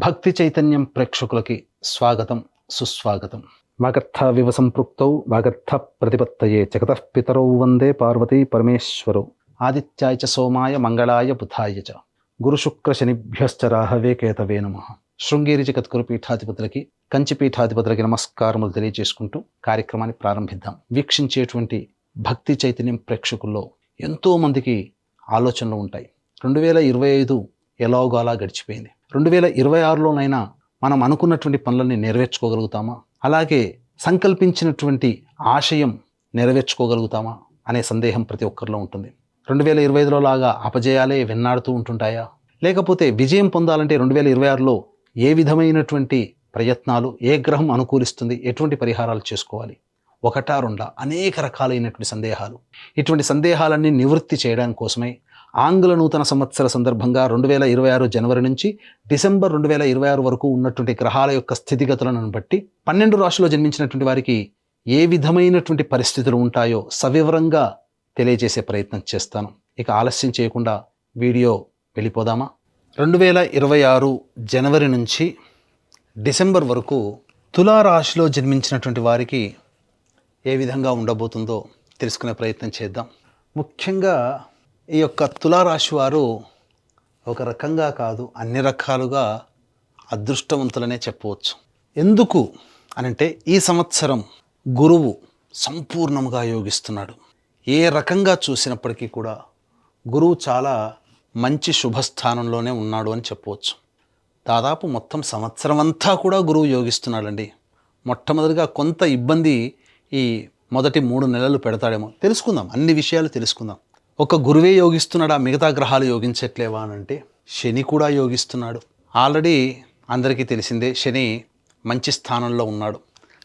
భక్తి చైతన్యం ప్రేక్షకులకి స్వాగతం, సుస్వాగతం. వాగర్థావివ సంపృక్తౌ వాగర్థ ప్రతిపత్తయే జగతః పితరౌ వందే పార్వతీ పరమేశ్వరౌ. ఆదిత్యాయ చ సోమాయ మంగళాయ బుధాయ చ గురుశుక్ర శనిభ్యశ్చ రాహవే కేతవే నమః. శృంగేరి జగద్గురు పీఠాధిపతులకి, కంచి పీఠాధిపతులకి నమస్కారములు తెలియజేసుకుంటూ కార్యక్రమాన్ని ప్రారంభిద్దాం. వీక్షించేటువంటి భక్తి చైతన్యం ప్రేక్షకుల్లో ఎంతో మందికి ఆలోచనలు ఉంటాయి. 2025 ఎలాగోలా గడిచిపోయింది. 2026లోనైనా మనం అనుకున్నటువంటి పనులని నెరవేర్చుకోగలుగుతామా, అలాగే సంకల్పించినటువంటి ఆశయం నెరవేర్చుకోగలుగుతామా అనే సందేహం ప్రతి ఒక్కరిలో ఉంటుంది. 2025లో లాగా అపజయాలే వెన్నాడుతూ ఉంటుంటాయా, లేకపోతే విజయం పొందాలంటే 2026లో ఏ విధమైనటువంటి ప్రయత్నాలు, ఏ గ్రహం అనుకూలిస్తుంది, ఎటువంటి పరిహారాలు చేసుకోవాలి, ఒకటా రెండా అనేక రకాలైనటువంటి సందేహాలు. ఇటువంటి సందేహాలన్నీ నివృత్తి చేయడం కోసమై ఆంగ్ల నూతన సంవత్సర సందర్భంగా 2026 జనవరి నుంచి డిసెంబర్ 2026 వరకు ఉన్నటువంటి గ్రహాల యొక్క స్థితిగతులను బట్టి 12 రాశుల్లో జన్మించినటువంటి వారికి ఏ విధమైనటువంటి పరిస్థితులు ఉంటాయో సవివరంగా తెలియజేసే ప్రయత్నం చేస్తాను. ఇక ఆలస్యం చేయకుండా వీడియో వెళ్ళిపోదామా. 2026 జనవరి నుంచి డిసెంబర్ వరకు తులారాశిలో జన్మించినటువంటి వారికి ఏ విధంగా ఉండబోతుందో తెలుసుకునే ప్రయత్నం చేద్దాం. ముఖ్యంగా ఈ యొక్క తులారాశి వారు ఒక రకంగా కాదు, అన్ని రకాలుగా అదృష్టవంతులనే చెప్పవచ్చు. ఎందుకు అనంటే ఈ సంవత్సరం గురువు సంపూర్ణంగా యోగిస్తున్నాడు. ఏ రకంగా చూసినప్పటికీ కూడా గురువు చాలా మంచి శుభస్థానంలోనే ఉన్నాడు అని చెప్పవచ్చు. దాదాపు మొత్తం సంవత్సరం అంతా కూడా గురువు యోగిస్తున్నాడండి. మొట్టమొదటిగా కొంత ఇబ్బంది ఈ మొదటి 3 నెలలు పెడతాడేమో, తెలుసుకుందాం, అన్ని విషయాలు తెలుసుకుందాం. ఒక గురువే యోగిస్తున్నాడా, మిగతా గ్రహాలు యోగించట్లేవా అని అంటే శని కూడా యోగిస్తున్నాడు. ఆల్రెడీ అందరికీ తెలిసిందే, శని మంచి స్థానంలో ఉన్నాడు.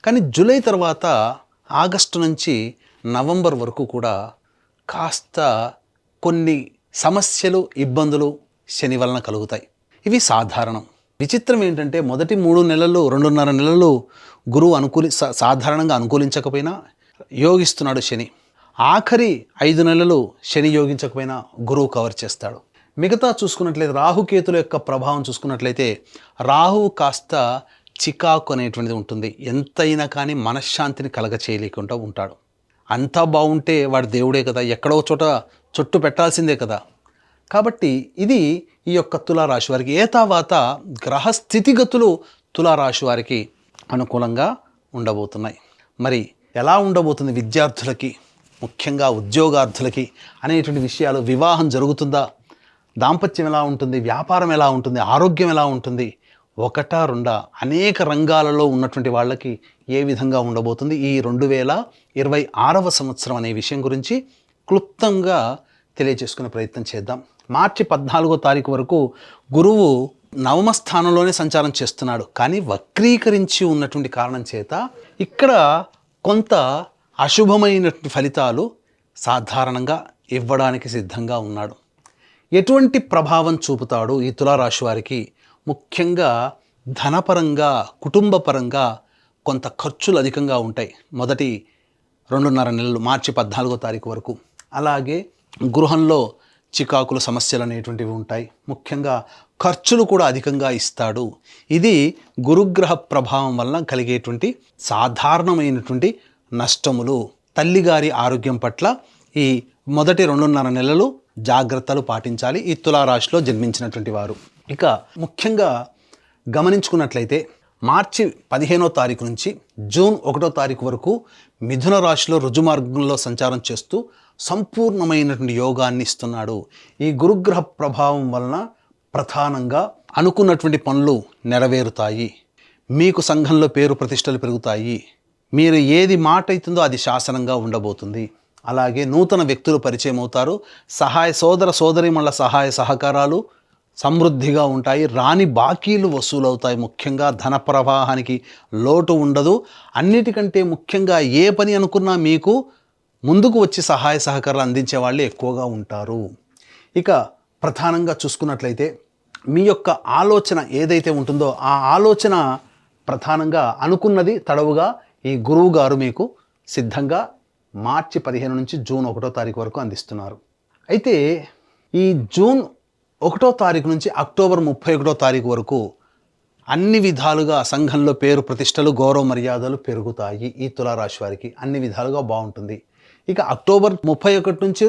కానీ జూలై తర్వాత ఆగస్టు నుంచి నవంబర్ వరకు కూడా కాస్త కొన్ని సమస్యలు, ఇబ్బందులు శని వలన కలుగుతాయి. ఇవి సాధారణం. విచిత్రం ఏంటంటే మొదటి 3 నెలలు, 2.5 నెలలు గురువు సాధారణంగా అనుకూలించకపోయినా యోగిస్తున్నాడు శని. ఆఖరి 5 నెలలు శని యోగించకపోయినా గురువు కవర్ చేస్తాడు. మిగతా చూసుకున్నట్లయితే రాహుకేతుల యొక్క ప్రభావం చూసుకున్నట్లయితే రాహువు కాస్త చికాకు అనేటువంటిది ఉంటుంది. ఎంతైనా కానీ మనశ్శాంతిని కలగ చేయలేకుండా ఉంటాడు. అంతా బాగుంటే వాడు దేవుడే కదా, ఎక్కడో చోట చుట్టు పెట్టాల్సిందే కదా. కాబట్టి ఇది ఈ యొక్క తులారాశి వారికి ఏతావాత గ్రహ స్థితిగతులు తులారాశి వారికి అనుకూలంగా ఉండబోతున్నాయి. మరి ఎలా ఉండబోతుంది విద్యార్థులకి, ముఖ్యంగా ఉద్యోగార్థులకి అనేటువంటి విషయాలు, వివాహం జరుగుతుందా, దాంపత్యం ఎలా ఉంటుంది, వ్యాపారం ఎలా ఉంటుంది, ఆరోగ్యం ఎలా ఉంటుంది, ఒకటా రెండా అనేక రంగాలలో ఉన్నటువంటి వాళ్ళకి ఏ విధంగా ఉండబోతుంది ఈ 2026వ సంవత్సరం అనే విషయం గురించి క్లుప్తంగా తెలియజేసుకునే ప్రయత్నం చేద్దాం. మార్చి 14వ తారీఖు వరకు గురువు నవమ స్థానంలోనే సంచారం చేస్తున్నాడు. కానీ వక్రీకరించి ఉన్నటువంటి కారణం చేత ఇక్కడ కొంత అశుభమైనటువంటి ఫలితాలు సాధారణంగా ఇవ్వడానికి సిద్ధంగా ఉన్నాడు. ఎటువంటి ప్రభావం చూపుతాడు ఈ తులారాశి వారికి? ముఖ్యంగా ధనపరంగా, కుటుంబపరంగా కొంత ఖర్చులు అధికంగా ఉంటాయి మొదటి 2.5 నెలలు, మార్చి 14వ తారీఖు వరకు. అలాగే గృహంలో చికాకుల సమస్యలు అనేటువంటివి ఉంటాయి. ముఖ్యంగా ఖర్చులు కూడా అధికంగా ఇస్తాడు. ఇది గురుగ్రహ ప్రభావం వలన కలిగేటువంటి సాధారణమైనటువంటి నష్టములు. తల్లిగారి ఆరోగ్యం పట్ల ఈ మొదటి 2.5 నెలలు జాగ్రత్తలు పాటించాలి ఈ తులారాశిలో జన్మించినటువంటి వారు. ఇక ముఖ్యంగా గమనించుకున్నట్లయితే మార్చి 15వ తారీఖు నుంచి జూన్ 1వ తారీఖు వరకు మిథున రాశిలో రుజుమార్గంలో సంచారం చేస్తూ సంపూర్ణమైనటువంటి యోగాన్ని ఇస్తున్నాడు. ఈ గురుగ్రహ ప్రభావం వలన ప్రధానంగా అనుకున్నటువంటి పనులు నెరవేరుతాయి. మీకు సంఘంలో పేరు ప్రతిష్టలు పెరుగుతాయి. మీరు ఏది మాట అవుతుందో అది శాసనంగా ఉండబోతుంది. అలాగే నూతన వ్యక్తులు పరిచయం అవుతారు. సోదర సోదరీమణుల సహాయ సహకారాలు సమృద్ధిగా ఉంటాయి. రాని బాకీలు వసూలవుతాయి. ముఖ్యంగా ధన ప్రవాహానికి లోటు ఉండదు. అన్నిటికంటే ముఖ్యంగా ఏ పని అనుకున్నా మీకు ముందుకు వచ్చి సహాయ సహకారాలు అందించే వాళ్ళు ఎక్కువగా ఉంటారు. ఇక ప్రధానంగా చూసుకున్నట్లయితే మీ యొక్క ఆలోచన ఏదైతే ఉంటుందో ఆ ఆలోచన ప్రధానంగా అనుకున్నది తడవుగా ఈ గురువు గారు మీకు సిద్ధంగా మార్చి 15 నుంచి జూన్ 1వ తారీఖు వరకు అందిస్తున్నారు. అయితే ఈ జూన్ 1వ తారీఖు నుంచి అక్టోబర్ 31వ తారీఖు వరకు అన్ని విధాలుగా సంఘంలో పేరు ప్రతిష్టలు గౌరవ మర్యాదలు పెరుగుతాయి. ఈ తులారాశి వారికి అన్ని విధాలుగా బాగుంటుంది. ఇక అక్టోబర్ 31 నుంచి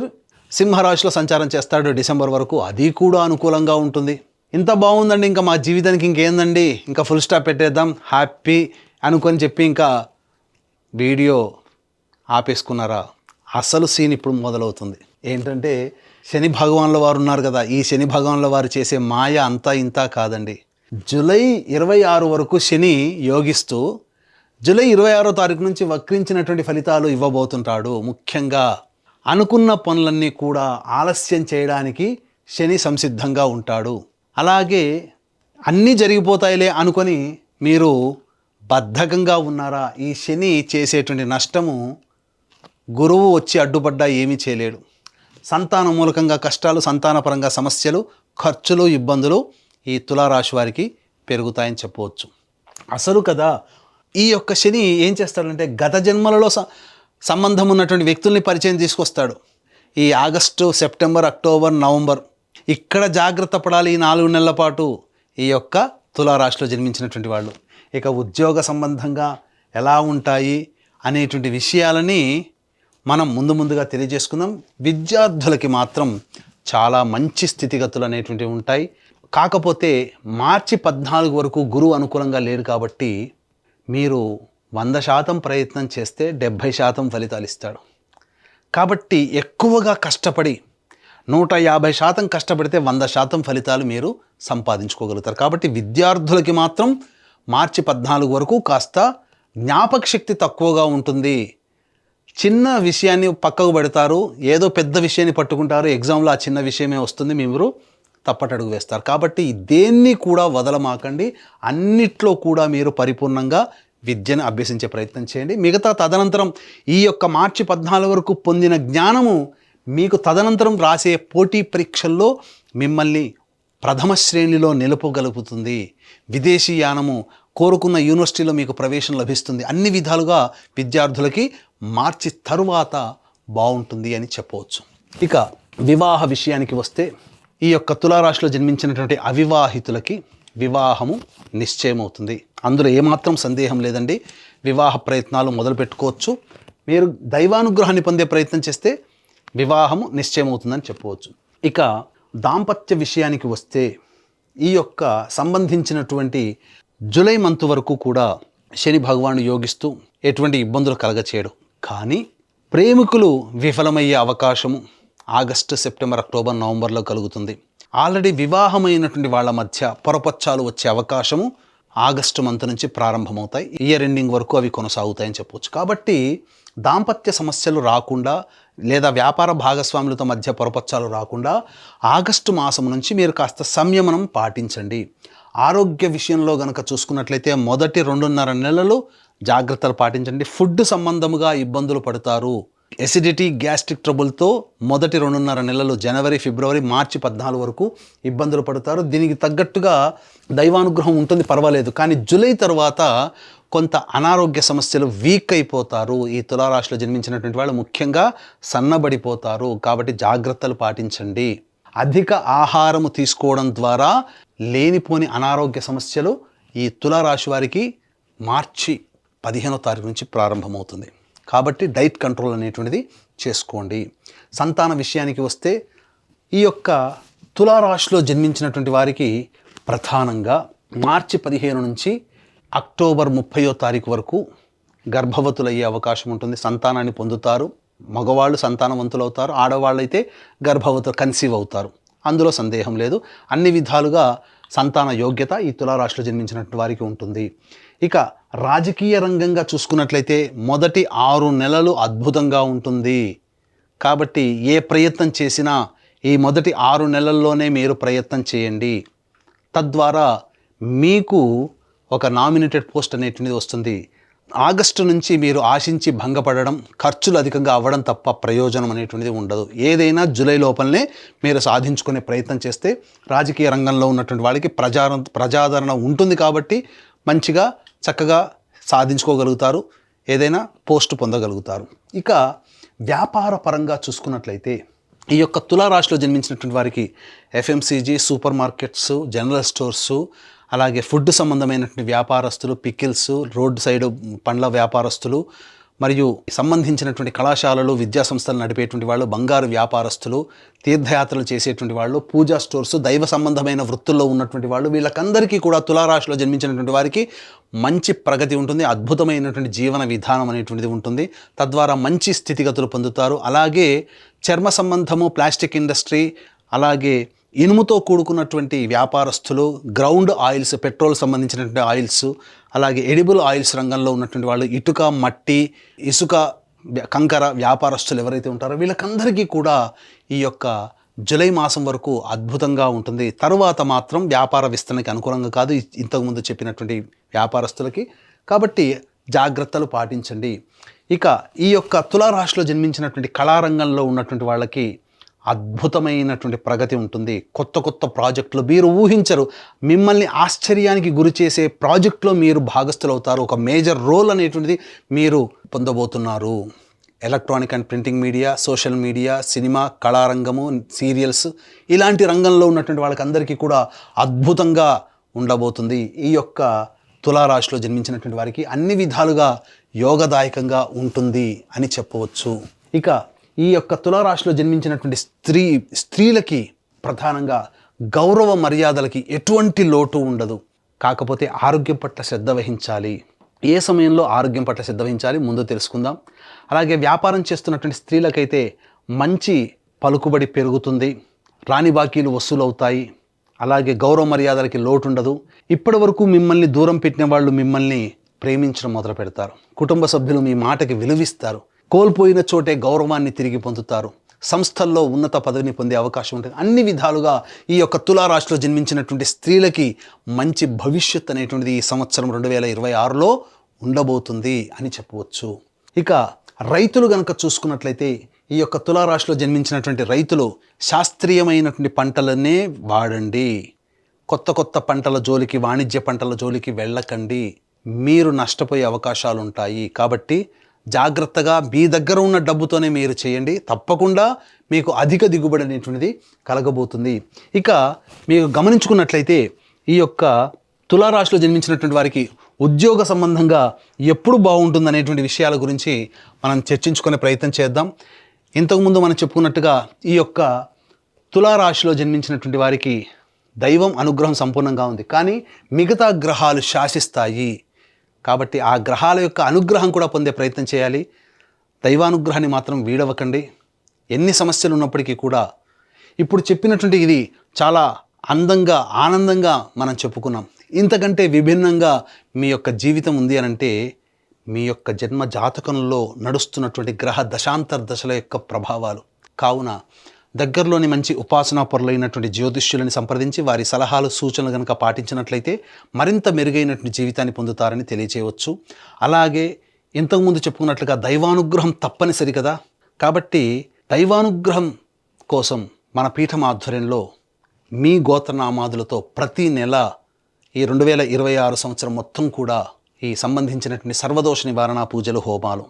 సింహరాశిలో సంచారం చేస్తాడు డిసెంబర్ వరకు, అది కూడా అనుకూలంగా ఉంటుంది. ఇంత బాగుందండి, ఇంకా మా జీవితానికి ఇంకేందండి, ఇంకా ఫుల్ స్టాప్ పెట్టేద్దాం హ్యాపీ అనుకొని చెప్పి ఇంకా వీడియో ఆపేసుకున్నారా? అసలు సీన్ ఇప్పుడు మొదలవుతుంది. ఏంటంటే శని భగవాన్ల వారు ఉన్నారు కదా, ఈ శని భగవాన్ల వారు చేసే మాయ అంతా ఇంత కాదండి. జూలై 26 వరకు శని యోగిస్తూ జూలై 26వ తారీఖు నుంచి వక్రించినటువంటి ఫలితాలు ఇవ్వబోతుంటాడు. ముఖ్యంగా అనుకున్న పనులన్నీ కూడా ఆలస్యం చేయడానికి శని సంసిద్ధంగా ఉంటాడు. అలాగే అన్నీ జరిగిపోతాయిలే అనుకొని మీరు బద్ధకంగా ఉన్నారా? ఈ శని చేసేటువంటి నష్టము గురువు వచ్చి అడ్డుపడ్డా ఏమీ చేయలేడు. సంతాన మూలకంగా కష్టాలు, సంతానపరంగా సమస్యలు, ఖర్చులు, ఇబ్బందులు ఈ తులారాశి వారికి పెరుగుతాయని చెప్పవచ్చు. అసలు కదా ఈ యొక్క శని ఏం చేస్తాడంటే గత జన్మలలో సంబంధం ఉన్నటువంటి వ్యక్తుల్ని పరిచయం తీసుకొస్తాడు. ఈ ఆగస్టు, సెప్టెంబర్, అక్టోబర్, నవంబర్ ఇక్కడ జాగ్రత్త పడాలి. ఈ 4 నెలల పాటు ఈ యొక్క తులారాశిలో జన్మించినటువంటి వాళ్ళు. ఇక ఉద్యోగ సంబంధంగా ఎలా ఉంటాయి అనేటువంటి విషయాలని మనం ముందుగా తెలియజేసుకుందాం. విద్యార్థులకి మాత్రం చాలా మంచి స్థితిగతులు అనేటువంటివి ఉంటాయి. కాకపోతే మార్చి 14 వరకు గురువు అనుకూలంగా లేరు కాబట్టి మీరు 100% ప్రయత్నం చేస్తే 70% ఫలితాలు ఇస్తాడు. కాబట్టి ఎక్కువగా కష్టపడి 150% కష్టపడితే 100% ఫలితాలు మీరు సంపాదించుకోగలుగుతారు. కాబట్టి విద్యార్థులకి మాత్రం మార్చి 14 వరకు కాస్త జ్ఞాపక శక్తి తక్కువగా ఉంటుంది. చిన్న విషయాన్ని పక్కకు పెడతారు, ఏదో పెద్ద విషయాన్ని పట్టుకుంటారు, ఎగ్జామ్లో ఆ చిన్న విషయమే వస్తుంది, మీరు తప్పటడుగు వేస్తారు. కాబట్టి దేన్ని కూడా వదలమాకండి. అన్నిట్లో కూడా మీరు పరిపూర్ణంగా విద్యను అభ్యసించే ప్రయత్నం చేయండి. మిగతా తదనంతరం ఈ యొక్క మార్చి 14 వరకు పొందిన జ్ఞానము మీకు తదనంతరం రాసే పోటీ పరీక్షల్లో మిమ్మల్ని ప్రథమ శ్రేణిలో నిలుపగలుగుతుంది. విదేశీ యానము, కోరుకున్న యూనివర్సిటీలో మీకు ప్రవేశం లభిస్తుంది. అన్ని విధాలుగా విద్యార్థులకి మార్చి తరువాత బాగుంటుంది అని చెప్పవచ్చు. ఇక వివాహ విషయానికి వస్తే ఈ యొక్క తులారాశిలో జన్మించినటువంటి అవివాహితులకి వివాహము నిశ్చయమవుతుంది. అందులో ఏమాత్రం సందేహం లేదండి. వివాహ ప్రయత్నాలు మొదలు పెట్టుకోవచ్చు. మీరు దైవానుగ్రహాన్ని పొందే ప్రయత్నం చేస్తే వివాహము నిశ్చయమవుతుందని చెప్పవచ్చు. ఇక దాంపత్య విషయానికి వస్తే ఈ యొక్క సంబంధించినటువంటి జూలై మంత్ వరకు కూడా శని భగవానుడు యోగిస్తూ ఎటువంటి ఇబ్బందులు కలగచేయడు. కానీ ప్రేమికులు విఫలమయ్యే అవకాశము ఆగస్టు, సెప్టెంబర్, అక్టోబర్, నవంబర్లో కలుగుతుంది. ఆల్రెడీ వివాహమైనటువంటి వాళ్ళ మధ్య పొరపచ్చాలు వచ్చే అవకాశము ఆగస్టు మంత్ నుంచి ప్రారంభమవుతాయి. ఇయర్ ఎండింగ్ వరకు అవి కొనసాగుతాయని చెప్పవచ్చు. కాబట్టి దాంపత్య సమస్యలు రాకుండా లేదా వ్యాపార భాగస్వాములతో మధ్య పొరపచ్చాలు రాకుండా ఆగస్టు మాసం నుంచి మీరు కాస్త సంయమనం పాటించండి. ఆరోగ్య విషయంలో గనక చూసుకున్నట్లయితే మొదటి 2.5 నెలలు జాగ్రత్తలు పాటించండి. ఫుడ్ సంబంధముగా ఇబ్బందులు పడతారు. ఎసిడిటీ, గ్యాస్ట్రిక్ ట్రబుల్తో మొదటి 2.5 నెలలు జనవరి, ఫిబ్రవరి, మార్చి 14 వరకు ఇబ్బందులు పడతారు. దీనికి తగ్గట్టుగా దైవానుగ్రహం ఉంటుంది, పర్వాలేదు. కానీ జూలై తర్వాత కొంత అనారోగ్య సమస్యలు వీక్ అయిపోతారు. ఈ తులారాశిలో జన్మించినటువంటి వాళ్ళు ముఖ్యంగా సన్నబడిపోతారు. కాబట్టి జాగ్రత్తలు పాటించండి. అధిక ఆహారము తీసుకోవడం ద్వారా లేనిపోని అనారోగ్య సమస్యలు ఈ తులారాశి వారికి మార్చి 15వ తారీఖు నుంచి ప్రారంభమవుతుంది. కాబట్టి డైట్ కంట్రోల్ అనేటువంటిది చేసుకోండి. సంతాన విషయానికి వస్తే ఈ యొక్క తులారాశిలో జన్మించినటువంటి వారికి ప్రధానంగా మార్చి 15 నుంచి అక్టోబర్ 30వ తారీఖు వరకు గర్భవతులయ్యే అవకాశం ఉంటుంది. సంతానాన్ని పొందుతారు. మగవాళ్ళు సంతానవంతులు అవుతారు, ఆడవాళ్ళైతే గర్భవతులు కన్సీవ్ అవుతారు. అందులో సందేహం లేదు. అన్ని విధాలుగా సంతాన యోగ్యత ఈ తులారాశిలో జన్మించినటువంటి వారికి ఉంటుంది. ఇక రాజకీయ రంగంగా చూసుకున్నట్లయితే మొదటి 6 నెలలు అద్భుతంగా ఉంటుంది. కాబట్టి ఏ ప్రయత్నం చేసినా ఈ మొదటి 6 నెలల్లోనే మీరు ప్రయత్నం చేయండి. తద్వారా మీకు ఒక నామినేటెడ్ పోస్ట్ అనేటువంటిది వస్తుంది. ఆగస్టు నుంచి మీరు ఆశించి భంగపడడం, ఖర్చులు అధికంగా అవ్వడం తప్ప ప్రయోజనం అనేటువంటిది ఉండదు. ఏదైనా జూలై లోపలనే మీరు సాధించుకునే ప్రయత్నం చేస్తే రాజకీయ రంగంలో ఉన్నటువంటి వాళ్ళకి ప్రజాదరణ ఉంటుంది. కాబట్టి మంచిగా చక్కగా సాధించుకోగలుగుతారు, ఏదైనా పోస్టు పొందగలుగుతారు. ఇక వ్యాపార పరంగా చూసుకున్నట్లయితే ఈ యొక్క తులారాశిలో జన్మించినటువంటి వారికి FMCG, super markets, general stores, అలాగే ఫుడ్ సంబంధమైనటువంటి వ్యాపారస్తులు, పికిల్స్, రోడ్ సైడ్ పండ్ల వ్యాపారస్తులు, మరియు సంబంధించినటువంటి కళాశాలలు, విద్యా సంస్థలు నడిపేటువంటి వాళ్ళు, బంగారు వ్యాపారస్తులు, తీర్థయాత్రలు చేసేటువంటి వాళ్ళు, పూజా స్టోర్స్, దైవ సంబంధమైన వృత్తుల్లో ఉన్నటువంటి వాళ్ళు, వీళ్ళకందరికీ కూడా తులారాశిలో జన్మించినటువంటి వారికి మంచి ప్రగతి ఉంటుంది. అద్భుతమైనటువంటి జీవన విధానం అనేటువంటిది ఉంటుంది. తద్వారా మంచి స్థితిగతులు పొందుతారు. అలాగే చర్మ సంబంధము, ప్లాస్టిక్ ఇండస్ట్రీ, అలాగే ఇనుముతో కూడుకున్నటువంటి వ్యాపారస్తులు, గ్రౌండ్ ఆయిల్స్, పెట్రోల్ సంబంధించినటువంటి ఆయిల్స్, అలాగే ఎడిబుల్ ఆయిల్స్ రంగంలో ఉన్నటువంటి వాళ్ళు, ఇటుక, మట్టి, ఇసుక, కంకర వ్యాపారస్తులు ఎవరైతే ఉంటారో వీళ్ళకందరికీ కూడా ఈ యొక్క జూలై మాసం వరకు అద్భుతంగా ఉంటుంది. తరువాత మాత్రం వ్యాపార విస్తరణకి అనుకూలంగా కాదు, ఇంతకుముందు చెప్పినటువంటి వ్యాపారస్తులకి. కాబట్టి జాగ్రత్తలు పాటించండి. ఇక ఈ యొక్క తులారాశిలో జన్మించినటువంటి కళారంగంలో ఉన్నటువంటి వాళ్ళకి అద్భుతమైనటువంటి ప్రగతి ఉంటుంది. కొత్త కొత్త ప్రాజెక్టులు మీరు ఊహించరు, మిమ్మల్ని ఆశ్చర్యానికి గురి చేసే ప్రాజెక్టులో మీరు భాగస్థులు అవుతారు. ఒక మేజర్ రోల్ అనేటువంటిది మీరు పొందబోతున్నారు. Electronic and printing media, social media, cinema, కళారంగము, సీరియల్స్, ఇలాంటి రంగంలో ఉన్నటువంటి వాళ్ళకందరికీ కూడా అద్భుతంగా ఉండబోతుంది. ఈ యొక్క తులారాశిలో జన్మించినటువంటి వారికి అన్ని విధాలుగా యోగదాయకంగా ఉంటుంది అని చెప్పవచ్చు. ఇక ఈ యొక్క తులారాశిలో జన్మించినటువంటి స్త్రీలకి ప్రధానంగా గౌరవ మర్యాదలకి ఎటువంటి లోటు ఉండదు. కాకపోతే ఆరోగ్యం పట్ల శ్రద్ధ వహించాలి. ఏ సమయంలో ఆరోగ్యం పట్ల శ్రద్ధ వహించాలి ముందు తెలుసుకుందాం. అలాగే వ్యాపారం చేస్తున్నటువంటి స్త్రీలకైతే మంచి పలుకుబడి పెరుగుతుంది. రాని బాకీలు వసూలవుతాయి. అలాగే గౌరవ మర్యాదలకి లోటు ఉండదు. ఇప్పటి వరకు మిమ్మల్ని దూరం పెట్టిన వాళ్ళు మిమ్మల్ని ప్రేమించడం మొదలు పెడతారు. కుటుంబ సభ్యులు మీ మాటకి విలువిస్తారు. కోల్పోయిన చోటే గౌరవాన్ని తిరిగి పొందుతారు. సంస్థల్లో ఉన్నత పదవిని పొందే అవకాశం ఉంటుంది. అన్ని విధాలుగా ఈ యొక్క తులారాశిలో జన్మించినటువంటి స్త్రీలకి మంచి భవిష్యత్ అనేటువంటిది ఈ సంవత్సరం 2026లో ఉండబోతుంది అని చెప్పవచ్చు. ఇక రైతులు గనక చూసుకున్నట్లయితే ఈ యొక్క తులారాశిలో జన్మించినటువంటి రైతులు శాస్త్రీయమైనటువంటి పంటలనే వాడండి. కొత్త కొత్త పంటల జోలికి, వాణిజ్య పంటల జోలికి వెళ్ళకండి. మీరు నష్టపోయే అవకాశాలు ఉంటాయి. కాబట్టి జాగ్రత్తగా మీ దగ్గర ఉన్న డబ్బుతోనే మీరు చేయండి. తప్పకుండా మీకు అధిక దిగుబడి అనేటువంటిది కలగబోతుంది. ఇక మీరు గమనించుకున్నట్లయితే ఈ యొక్క తులారాశిలో జన్మించినటువంటి వారికి ఉద్యోగ సంబంధంగా ఎప్పుడు బాగుంటుంది అనేటువంటి విషయాల గురించి మనం చర్చించుకునే ప్రయత్నం చేద్దాం. ఇంతకుముందు మనం చెప్పుకున్నట్టుగా ఈ యొక్క తులారాశిలో జన్మించినటువంటి వారికి దైవం అనుగ్రహం సంపూర్ణంగా ఉంది. కానీ మిగతా గ్రహాలు శాసిస్తాయి. కాబట్టి ఆ గ్రహాల యొక్క అనుగ్రహం కూడా పొందే ప్రయత్నం చేయాలి. దైవానుగ్రహాన్ని మాత్రం వీడవకండి. ఎన్ని సమస్యలు ఉన్నప్పటికీ కూడా ఇప్పుడు చెప్పినటువంటి ఇది చాలా అందంగా, ఆనందంగా మనం చెప్పుకున్నాం. ఇంతకంటే విభిన్నంగా మీ యొక్క జీవితం ఉంది అనంటే మీ యొక్క జన్మ జాతకంలో నడుస్తున్నటువంటి గ్రహ దశాంతర దశల యొక్క ప్రభావాలు. కావున దగ్గరలోని మంచి ఉపాసనా పరులైనటువంటి జ్యోతిష్యులని సంప్రదించి వారి సలహాలు, సూచనలు కనుక పాటించినట్లయితే మరింత మెరుగైనటువంటి జీవితాన్ని పొందుతారని తెలియచేయవచ్చు. అలాగే ఇంతకుముందు చెప్పుకున్నట్లుగా దైవానుగ్రహం తప్పనిసరి కదా. కాబట్టి దైవానుగ్రహం కోసం మన పీఠం ఆధ్వర్యంలో మీ గోత్రనామాదులతో ప్రతి నెల ఈ 2026 సంవత్సరం మొత్తం కూడా ఈ సంబంధించినటువంటి సర్వదోష నివారణ పూజలు, హోమాలు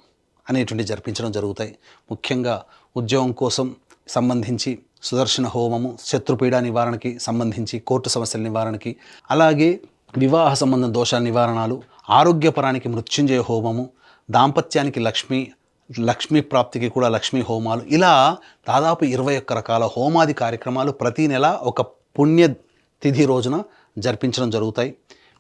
అనేటువంటి జరిపించడం జరుగుతాయి. ముఖ్యంగా ఉద్యోగం కోసం సంబంధించి సుదర్శన హోమము, శత్రుపీడ నివారణకి సంబంధించి, కోర్టు సమస్యల నివారణకి, అలాగే వివాహ సంబంధం దోషాల నివారణలు, ఆరోగ్యపరానికి మృత్యుంజయ హోమము, దాంపత్యానికి లక్ష్మీ ప్రాప్తికి కూడా లక్ష్మీ హోమాలు, ఇలా దాదాపు 21 రకాల హోమాది కార్యక్రమాలు ప్రతీ నెల ఒక పుణ్య తిథి రోజున జరిపించడం జరుగుతాయి.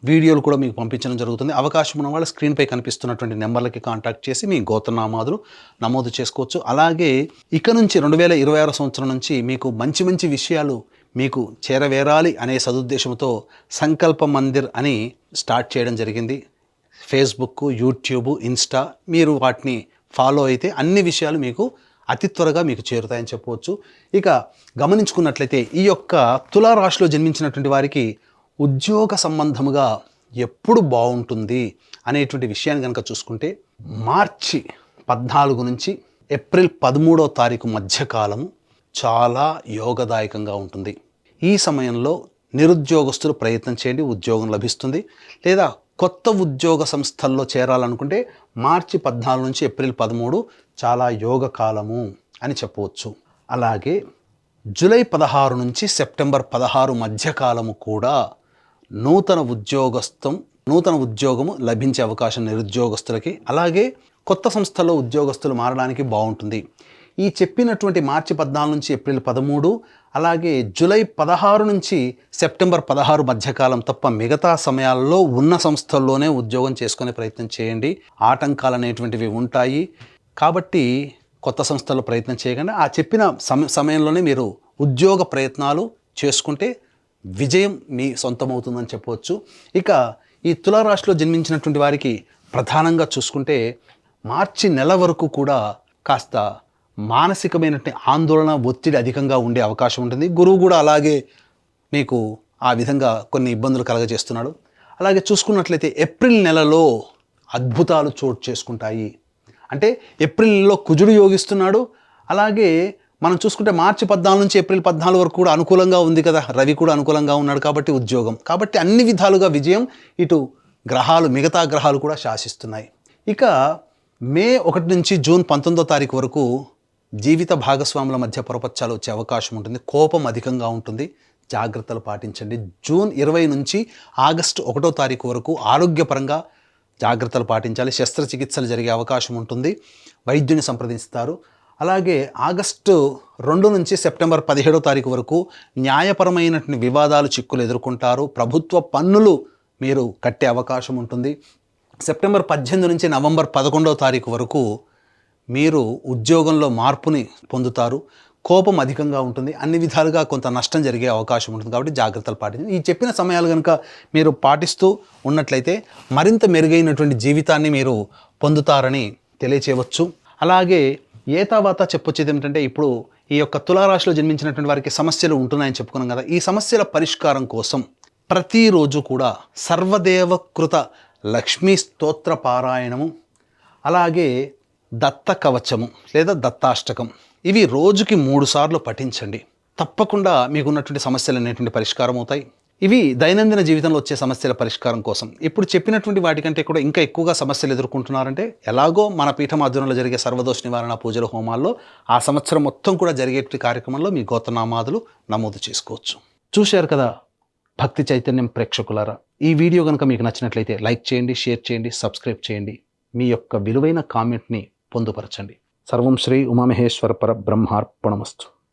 వీడియోలు కూడా మీకు పంపించడం జరుగుతుంది. అవకాశం ఉన్న వాళ్ళు స్క్రీన్పై కనిపిస్తున్నటువంటి నెంబర్లకి కాంటాక్ట్ చేసి మీ గోత్రనామాదులు నమోదు చేసుకోవచ్చు. అలాగే ఇక నుంచి 2026 సంవత్సరం నుంచి మీకు మంచి మంచి విషయాలు మీకు చేరవేరాలి అనే సదుద్దేశంతో సంకల్ప మందిర్ అని స్టార్ట్ చేయడం జరిగింది. ఫేస్బుక్, యూట్యూబ్, ఇన్స్టా, మీరు వాటిని ఫాలో అయితే అన్ని విషయాలు మీకు అతి త్వరగా మీకు చేరుతాయని చెప్పవచ్చు. ఇక గమనించుకున్నట్లయితే ఈ యొక్క తులారాశిలో జన్మించినటువంటి వారికి ఉద్యోగ సంబంధముగా ఎప్పుడు బాగుంటుంది అనేటువంటి విషయాన్ని కనుక చూసుకుంటే మార్చి 14 నుంచి ఏప్రిల్ 13వ తారీఖు మధ్యకాలము చాలా యోగదాయకంగా ఉంటుంది. ఈ సమయంలో నిరుద్యోగస్తులు ప్రయత్నం చేయండి, ఉద్యోగం లభిస్తుంది. లేదా కొత్త ఉద్యోగ సంస్థల్లో చేరాలనుకుంటే మార్చి 14 నుంచి ఏప్రిల్ 13 చాలా యోగ కాలము అని చెప్పవచ్చు. అలాగే జూలై 16 నుంచి సెప్టెంబర్ 16 మధ్యకాలము కూడా నూతన ఉద్యోగము లభించే అవకాశం నిరుద్యోగస్తులకి, అలాగే కొత్త సంస్థల్లో ఉద్యోగస్తులు మారడానికి బాగుంటుంది. ఈ చెప్పినటువంటి మార్చి 14 నుంచి ఏప్రిల్ 13, అలాగే జూలై 16 నుంచి సెప్టెంబర్ 16 మధ్యకాలం తప్ప మిగతా సమయాల్లో ఉన్న సంస్థల్లోనే ఉద్యోగం చేసుకునే ప్రయత్నం చేయండి. ఆటంకాలు అనేటువంటివి ఉంటాయి కాబట్టి కొత్త సంస్థల్లో ప్రయత్నం చేయకుండా ఆ చెప్పిన సమయంలోనే మీరు ఉద్యోగ ప్రయత్నాలు చేసుకుంటే విజయం మీ సొంతమవుతుందని చెప్పవచ్చు. ఇక ఈ తులారాశిలో జన్మించినటువంటి వారికి ప్రధానంగా చూసుకుంటే మార్చి నెల వరకు కూడా కాస్త మానసికమైనటువంటి ఆందోళన, ఒత్తిడి అధికంగా ఉండే అవకాశం ఉంటుంది. గురువు కూడా అలాగే మీకు ఆ విధంగా కొన్ని ఇబ్బందులు కలగజేస్తున్నాడు. అలాగే చూసుకున్నట్లయితే ఏప్రిల్ నెలలో అద్భుతాలు చోటు చేసుకుంటాయి. అంటే ఏప్రిల్ నెలలో కుజుడు యోగిస్తున్నాడు. అలాగే మనం చూసుకుంటే మార్చి 14 నుంచి ఏప్రిల్ 14 వరకు కూడా అనుకూలంగా ఉంది కదా, రవి కూడా అనుకూలంగా ఉన్నాడు కాబట్టి ఉద్యోగం, కాబట్టి అన్ని విధాలుగా విజయం. ఇటు మిగతా గ్రహాలు కూడా శాసిస్తున్నాయి. ఇక మే 1 నుంచి జూన్ 19వ తారీఖు వరకు జీవిత భాగస్వాముల మధ్య పొరపచ్చాలు వచ్చే అవకాశం ఉంటుంది. కోపం అధికంగా ఉంటుంది, జాగ్రత్తలు పాటించండి. జూన్ 20 నుంచి ఆగస్టు 1వ తారీఖు వరకు ఆరోగ్యపరంగా జాగ్రత్తలు పాటించాలి. శస్త్రచికిత్సలు జరిగే అవకాశం ఉంటుంది, వైద్యుని సంప్రదిస్తారు. అలాగే ఆగస్టు 2 నుంచి సెప్టెంబర్ 17వ తారీఖు వరకు న్యాయపరమైనటువంటి వివాదాలు, చిక్కులు ఎదుర్కొంటారు. ప్రభుత్వ పన్నులు మీరు కట్టే అవకాశం ఉంటుంది. సెప్టెంబర్ 18 నుంచి నవంబర్ 11వ తారీఖు వరకు మీరు ఉద్యోగంలో మార్పుని పొందుతారు. కోపం అధికంగా ఉంటుంది, అన్ని విధాలుగా కొంత నష్టం జరిగే అవకాశం ఉంటుంది. కాబట్టి జాగ్రత్తలు పాటించండి. ఈ చెప్పిన సమయాలు కనుక మీరు పాటిస్తూ ఉన్నట్లయితే మరింత మెరుగైనటువంటి జీవితాన్ని మీరు పొందుతారని తెలియచేయవచ్చు. అలాగే తర్వాత చెప్పొచ్చేది ఏమిటంటే, ఇప్పుడు ఈ యొక్క తులారాశిలో జన్మించినటువంటి వారికి సమస్యలు ఉంటున్నాయని చెప్పుకున్నాం కదా. ఈ సమస్యల పరిష్కారం కోసం ప్రతిరోజు కూడా సర్వదేవకృత లక్ష్మీ స్తోత్ర పారాయణము, అలాగే దత్త కవచము లేదా దత్తాష్టకం, ఇవి రోజుకి 3 సార్లు పఠించండి. తప్పకుండా మీకున్నటువంటి సమస్యలు అనేటువంటి పరిష్కారం అవుతాయి. ఇవి దైనందిన జీవితంలో వచ్చే సమస్యల పరిష్కారం కోసం. ఇప్పుడు చెప్పినటువంటి వాటికంటే కూడా ఇంకా ఎక్కువగా సమస్యలు ఎదుర్కొంటున్నారంటే, ఎలాగో మన పీఠం ఆధ్వర్యంలో జరిగే సర్వదోష నివారణ పూజల హోమాల్లో ఆ సంవత్సరం మొత్తం కూడా జరిగేటువంటి కార్యక్రమంలో మీ గోత్రనామాదులు నమోదు చేసుకోవచ్చు. చూశారు కదా భక్తి చైతన్యం ప్రేక్షకులారా, ఈ వీడియో కనుక మీకు నచ్చినట్లయితే లైక్ చేయండి, షేర్ చేయండి, సబ్స్క్రైబ్ చేయండి. మీ యొక్క విలువైన కామెంట్ని పొందుపరచండి. సర్వం శ్రీ ఉమామహేశ్వర పరబ్రహ్మార్పణమస్తు.